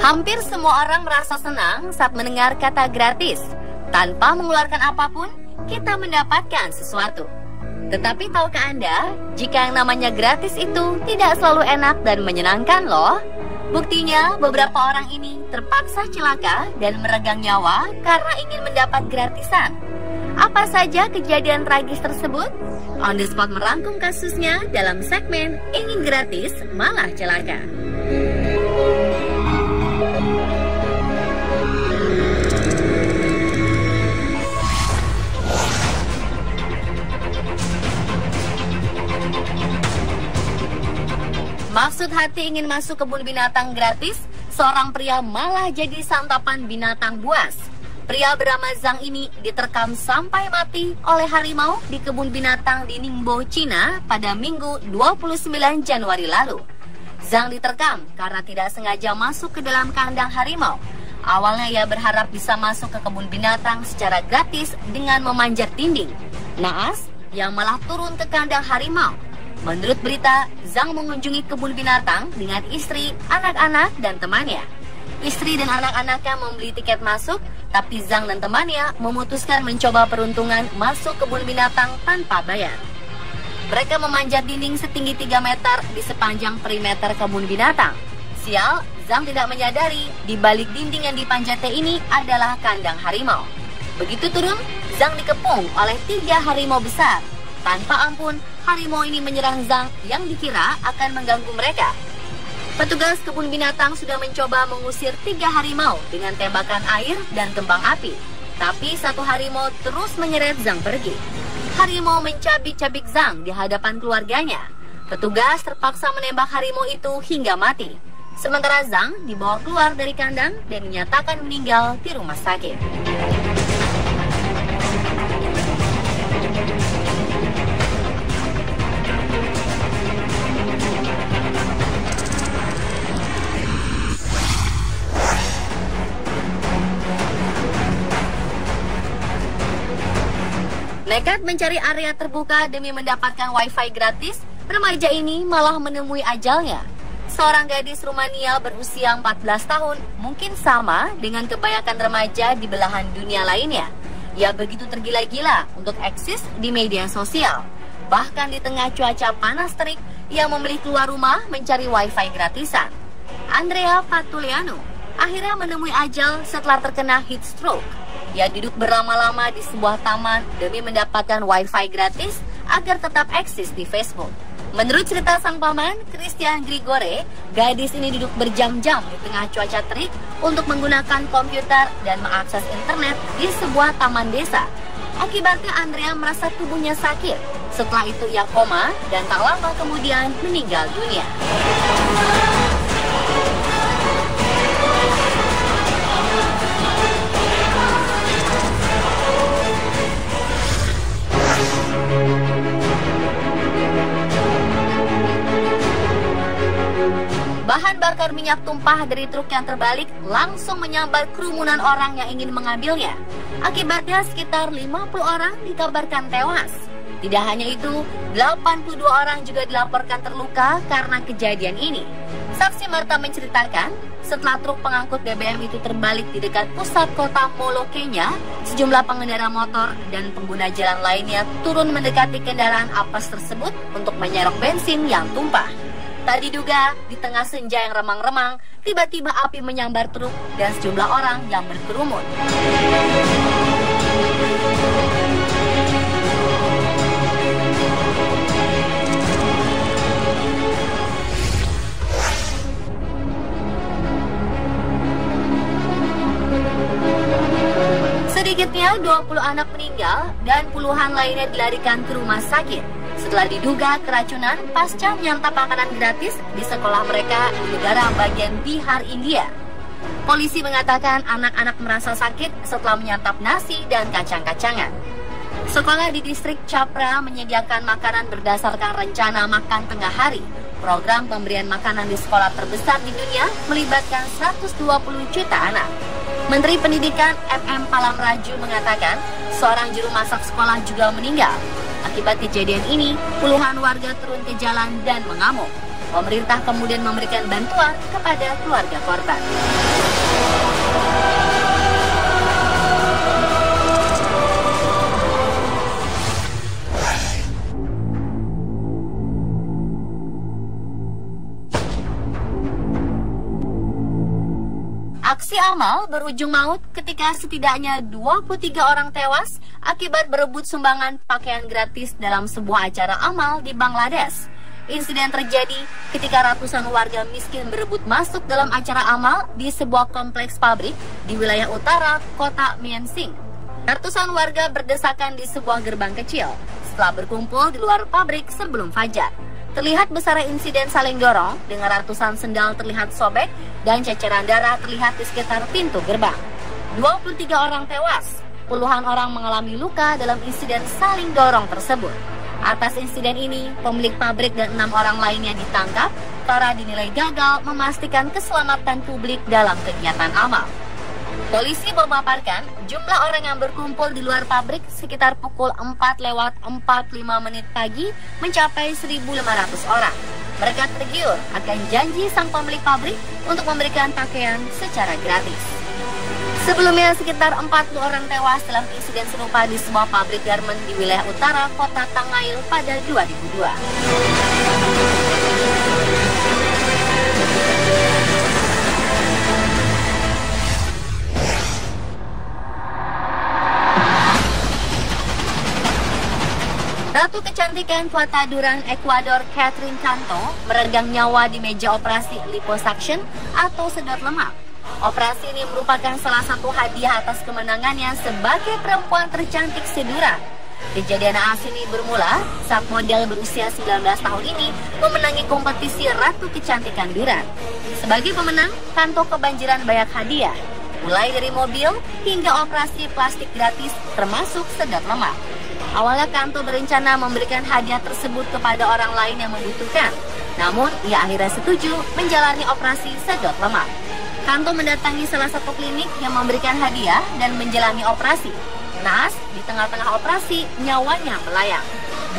Hampir semua orang merasa senang saat mendengar kata gratis. Tanpa mengeluarkan apapun, kita mendapatkan sesuatu. Tetapi tahukah Anda, jika yang namanya gratis itu tidak selalu enak dan menyenangkan loh. Buktinya, beberapa orang ini terpaksa celaka dan meregang nyawa karena ingin mendapat gratisan. Apa saja kejadian tragis tersebut? On the Spot merangkum kasusnya dalam segmen Ingin Gratis Malah Celaka. Maksud hati ingin masuk kebun binatang gratis, seorang pria malah jadi santapan binatang buas. Pria bernama Zhang ini diterkam sampai mati oleh harimau di kebun binatang di Ningbo, Cina pada Minggu 29 Januari lalu. Zhang diterkam karena tidak sengaja masuk ke dalam kandang harimau. Awalnya ia berharap bisa masuk ke kebun binatang secara gratis dengan memanjat dinding. Naas, ia malah turun ke kandang harimau. Menurut berita, Zhang mengunjungi kebun binatang dengan istri, anak-anak, dan temannya. Istri dan anak-anaknya membeli tiket masuk, tapi Zhang dan temannya memutuskan mencoba peruntungan masuk kebun binatang tanpa bayar. Mereka memanjat dinding setinggi 3 meter di sepanjang perimeter kebun binatang. Sial, Zhang tidak menyadari di balik dinding yang dipanjatnya ini adalah kandang harimau. Begitu turun, Zhang dikepung oleh 3 harimau besar. Tanpa ampun, harimau ini menyerang Zhang yang dikira akan mengganggu mereka. Petugas kebun binatang sudah mencoba mengusir 3 harimau dengan tembakan air dan kembang api. Tapi satu harimau terus menyeret Zhang pergi. Harimau mencabik-cabik Zhang di hadapan keluarganya. Petugas terpaksa menembak harimau itu hingga mati. Sementara Zhang dibawa keluar dari kandang dan dinyatakan meninggal di rumah sakit. Nekat mencari area terbuka demi mendapatkan wifi gratis, remaja ini malah menemui ajalnya. Seorang gadis Rumania berusia 14 tahun mungkin sama dengan kebanyakan remaja di belahan dunia lainnya. Ia begitu tergila-gila untuk eksis di media sosial. Bahkan di tengah cuaca panas terik, ia memilih keluar rumah mencari wifi gratisan. Andrea Patuliano akhirnya menemui ajal setelah terkena heat stroke. Ia duduk berlama-lama di sebuah taman demi mendapatkan wifi gratis agar tetap eksis di Facebook. Menurut cerita sang paman, Christian Grigore, gadis ini duduk berjam-jam di tengah cuaca terik untuk menggunakan komputer dan mengakses internet di sebuah taman desa. Akibatnya Andrea merasa tubuhnya sakit. Setelah itu ia koma dan tak lama kemudian meninggal dunia. Bahan bakar minyak tumpah dari truk yang terbalik langsung menyambar kerumunan orang yang ingin mengambilnya. Akibatnya sekitar 50 orang dikabarkan tewas. Tidak hanya itu, 82 orang juga dilaporkan terluka karena kejadian ini. Saksi mata menceritakan, setelah truk pengangkut BBM itu terbalik di dekat pusat kota Molo, Kenya, sejumlah pengendara motor dan pengguna jalan lainnya turun mendekati kendaraan apes tersebut untuk menyerok bensin yang tumpah. Tak diduga, di tengah senja yang remang-remang, tiba-tiba api menyambar truk dan sejumlah orang yang berkerumun. Sedikitnya 20 anak meninggal dan puluhan lainnya dilarikan ke rumah sakit setelah diduga keracunan pasca menyantap makanan gratis di sekolah mereka di negara bagian Bihar, India. Polisi mengatakan anak-anak merasa sakit setelah menyantap nasi dan kacang-kacangan. Sekolah di distrik Chapra menyediakan makanan berdasarkan rencana makan tengah hari. Program pemberian makanan di sekolah terbesar di dunia melibatkan 120 juta anak. Menteri Pendidikan FM Palamraju mengatakan seorang juru masak sekolah juga meninggal. Akibat kejadian ini, puluhan warga turun ke jalan dan mengamuk. Pemerintah kemudian memberikan bantuan kepada keluarga korban. Aksi amal berujung maut ketika setidaknya 23 orang tewas akibat berebut sumbangan pakaian gratis dalam sebuah acara amal di Bangladesh. Insiden terjadi ketika ratusan warga miskin berebut masuk dalam acara amal di sebuah kompleks pabrik di wilayah utara kota Mien Sing. Ratusan warga berdesakan di sebuah gerbang kecil setelah berkumpul di luar pabrik sebelum fajar. Terlihat besar insiden saling dorong dengan ratusan sendal terlihat sobek dan ceceran darah terlihat di sekitar pintu gerbang. 23 orang tewas, puluhan orang mengalami luka dalam insiden saling dorong tersebut. Atas insiden ini, pemilik pabrik dan 6 orang lainnya ditangkap karena dinilai gagal memastikan keselamatan publik dalam kegiatan amal. Polisi memaparkan jumlah orang yang berkumpul di luar pabrik sekitar pukul 4:45 pagi mencapai 1.500 orang. Mereka tergiur akan janji sang pemilik pabrik untuk memberikan pakaian secara gratis. Sebelumnya sekitar 40 orang tewas dalam insiden serupa di sebuah pabrik garmen di wilayah utara kota Tangail pada 2002. Ratu kecantikan kota Durang, Ekuador, Catherine Canto meregang nyawa di meja operasi liposuction atau sedot lemak. Operasi ini merupakan salah satu hadiah atas kemenangannya sebagai perempuan tercantik sedunia. Kejadian naas ini bermula saat model berusia 19 tahun ini memenangi kompetisi Ratu Kecantikan Durang. Sebagai pemenang, Canto kebanjiran banyak hadiah, mulai dari mobil hingga operasi plastik gratis termasuk sedot lemak. Awalnya Canto berencana memberikan hadiah tersebut kepada orang lain yang membutuhkan. Namun, ia akhirnya setuju menjalani operasi sedot lemak. Canto mendatangi salah satu klinik yang memberikan hadiah dan menjalani operasi. Naas, di tengah-tengah operasi, nyawanya melayang.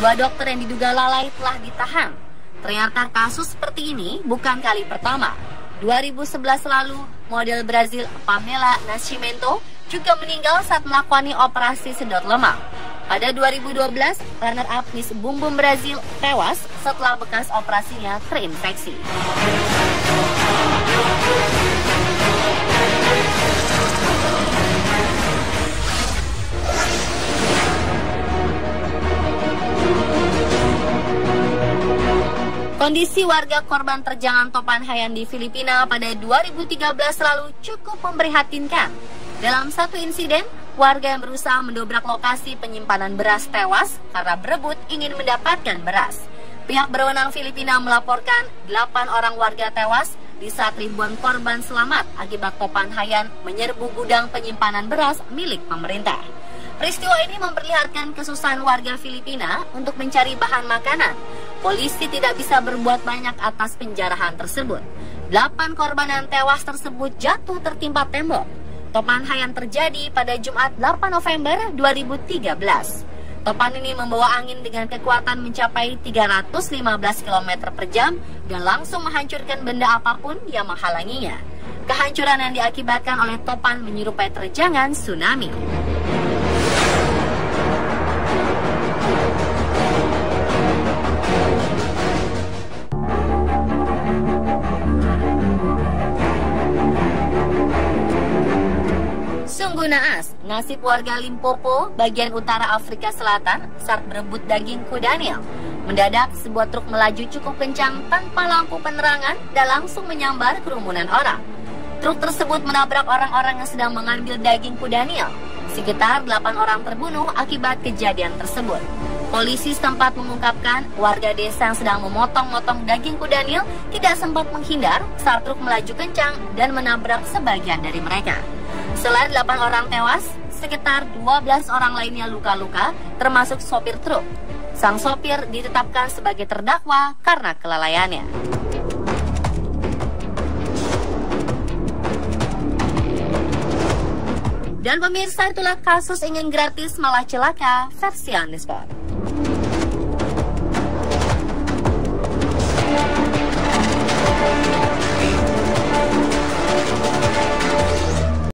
2 dokter yang diduga lalai telah ditahan. Ternyata kasus seperti ini bukan kali pertama. 2011 lalu, model Brazil Pamela Nascimento juga meninggal saat melakoni operasi sedot lemak. Pada 2012, runner-up Miss Bum Bum Brazil tewas setelah bekas operasinya terinfeksi. Kondisi warga korban terjangan topan Haiyan di Filipina pada 2013 lalu cukup memprihatinkan. Dalam satu insiden, warga yang berusaha mendobrak lokasi penyimpanan beras tewas karena berebut ingin mendapatkan beras. Pihak berwenang Filipina melaporkan 8 orang warga tewas di saat ribuan korban selamat akibat topan Haiyan menyerbu gudang penyimpanan beras milik pemerintah. Peristiwa ini memperlihatkan kesusahan warga Filipina untuk mencari bahan makanan. Polisi tidak bisa berbuat banyak atas penjarahan tersebut. 8 korban yang tewas tersebut jatuh tertimpa tembok. Topan Haiyan terjadi pada Jumat 8 November 2013. Topan ini membawa angin dengan kekuatan mencapai 315 km per jam dan langsung menghancurkan benda apapun yang menghalanginya. Kehancuran yang diakibatkan oleh topan menyerupai terjangan tsunami. Sungguh naas nasib warga Limpopo, bagian utara Afrika Selatan saat berebut daging kuda Nil. Mendadak sebuah truk melaju cukup kencang tanpa lampu penerangan dan langsung menyambar kerumunan orang. Truk tersebut menabrak orang-orang yang sedang mengambil daging kuda Nil. Sekitar 8 orang terbunuh akibat kejadian tersebut. Polisi setempat mengungkapkan warga desa yang sedang memotong-motong daging kuda Nil tidak sempat menghindar saat truk melaju kencang dan menabrak sebagian dari mereka. Selain 8 orang tewas, sekitar 12 orang lainnya luka-luka, termasuk sopir truk. Sang sopir ditetapkan sebagai terdakwa karena kelalaiannya. Dan pemirsa, itulah kasus ingin gratis malah celaka versi Anisport.